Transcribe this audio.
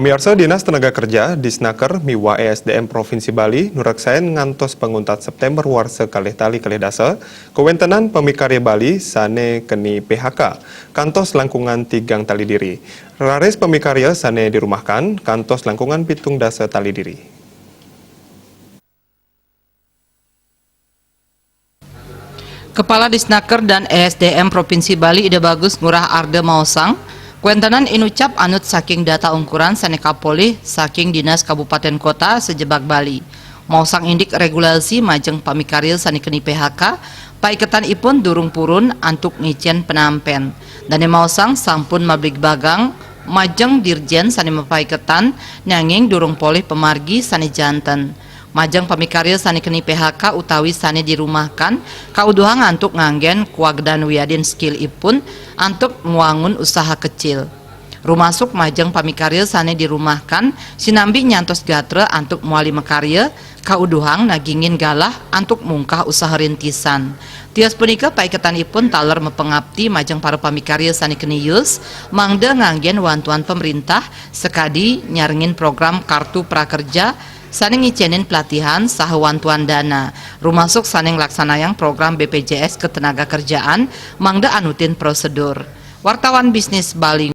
Pamirsa Dinas Tenaga Kerja Disnaker Miwa ESDM Provinsi Bali nuraksaen ngantos penguntat September warse kalih tali kalih dasa kewentenan pemikarya Bali sane keni PHK kantos langkungan tigang tali diri. Rares pemikarya sane dirumahkan kantos langkungan pitung dasa tali diri. Kepala Disnaker dan ESDM Provinsi Bali Ide Bagus Ngurah Arde Maosang kuentenan inucap anut saking data ukuran sane kapolih saking Dinas Kabupaten Kota sejebak Bali. Mausang indik regulasi majeng pamikarya sane keni PHK paiketan ipun durung purun antuk ngicen penampen. Dane mausang sampun mablig bagang majeng dirjen sane mapaiketan nanging durung polih pemargi sane janten. Majeng pamikarya sane keni PHK utawi sane dirumahkan kauduhang antuk nganggen kuagdan wiadin skill ipun antuk nguangun usaha kecil. Rumasuk majeng pamikarya sane dirumahkan sinambi nyantos gatre antuk muali mekarya kauduhang nagingin galah antuk mungkah usaha rintisan. Tias punika paiketan ipun taler mepengabdi majeng para pamikarya sane keni yus mangde nganggen wantuan pemerintah sekadi nyaringin program kartu prakerja sane ngicenin pelatihan saha wantuan dana rumasuk sane nglaksanayang program BPJS Ketenaga Kerjaan mangda anutin prosedur. Wartawan Bisnis Bali